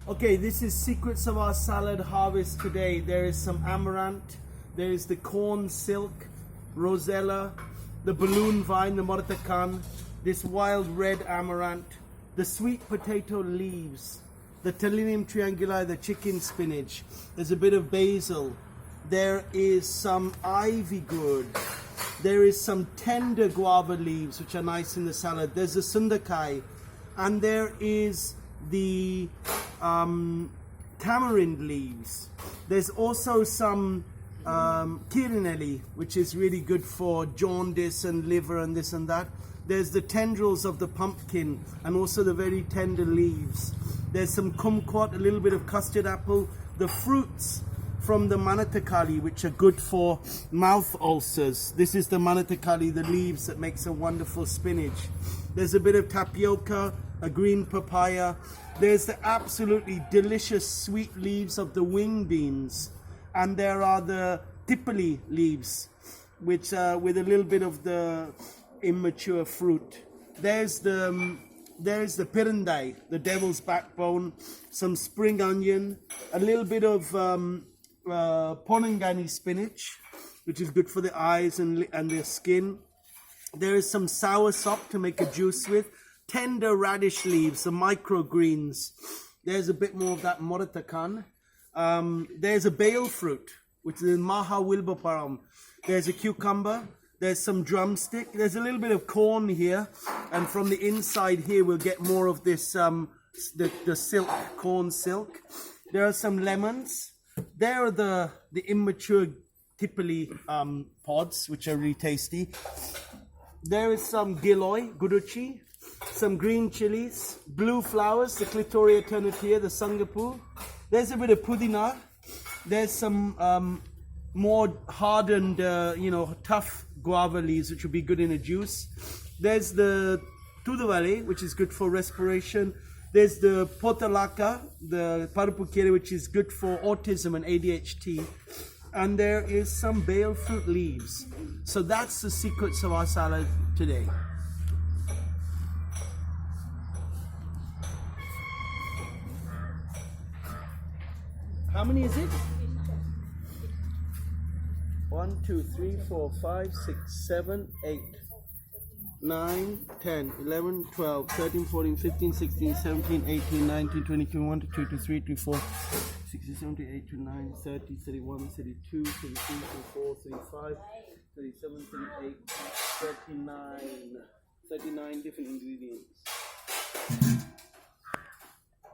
Okay, this is secrets of our salad harvest today. There is some amaranth, there is the corn silk, rosella, the balloon vine, the moratakan, this wild red amaranth, the sweet potato leaves, the Talinum trianguli, the chicken spinach. There's a bit of basil. There is some ivy gourd. There is some tender guava leaves, which are nice in the salad. There's the sundakai, and there is the tamarind leaves. There's also some kirinelli, which is really good for jaundice and liver and this and that. There's the tendrils of the pumpkin and also the very tender leaves. There's some kumquat, a little bit of custard apple, the fruits from the manatakali, which are good for mouth ulcers. This is the manatakali, the leaves that makes a wonderful spinach. There's a bit of tapioca, a green papaya. There's the absolutely delicious sweet leaves of the wing beans. And there are the tipali leaves, which with a little bit of the immature fruit. There's the pirandai, the devil's backbone, some spring onion, a little bit of ponangani spinach, which is good for the eyes and the skin. There is some sour sop to make a juice with, tender radish leaves, the microgreens. There's a bit more of that moratakan. There's a bale fruit, which is maha wilbaparam. There's a cucumber. There's some drumstick. There's a little bit of corn here, and from the inside here we'll get more of this the silk, corn silk. There are some lemons. There are the immature tipali pods, which are really tasty. There is some giloi, guruchi, some green chilies, blue flowers, the Clitoria ternatia, the sangapu. There's a bit of pudina. There's some more hardened, tough guava leaves, which will be good in a juice. There's the tuduvale, which is good for respiration. There's the potalaka, the parupukere, which is good for autism and ADHD. And there is some bale fruit leaves. So that's the secrets of our salad today. How many is it? 1, 2, 3, 4, 5, 6, 7, 8, 9, 10, 11, 12, 13, 14, 15, 16, 17, 18, 19, 20, 21, 22, 23, 24, 60, 70, 8, 9, 30, 31, 32, 33, 34, 35, 37, 38, 39 different ingredients.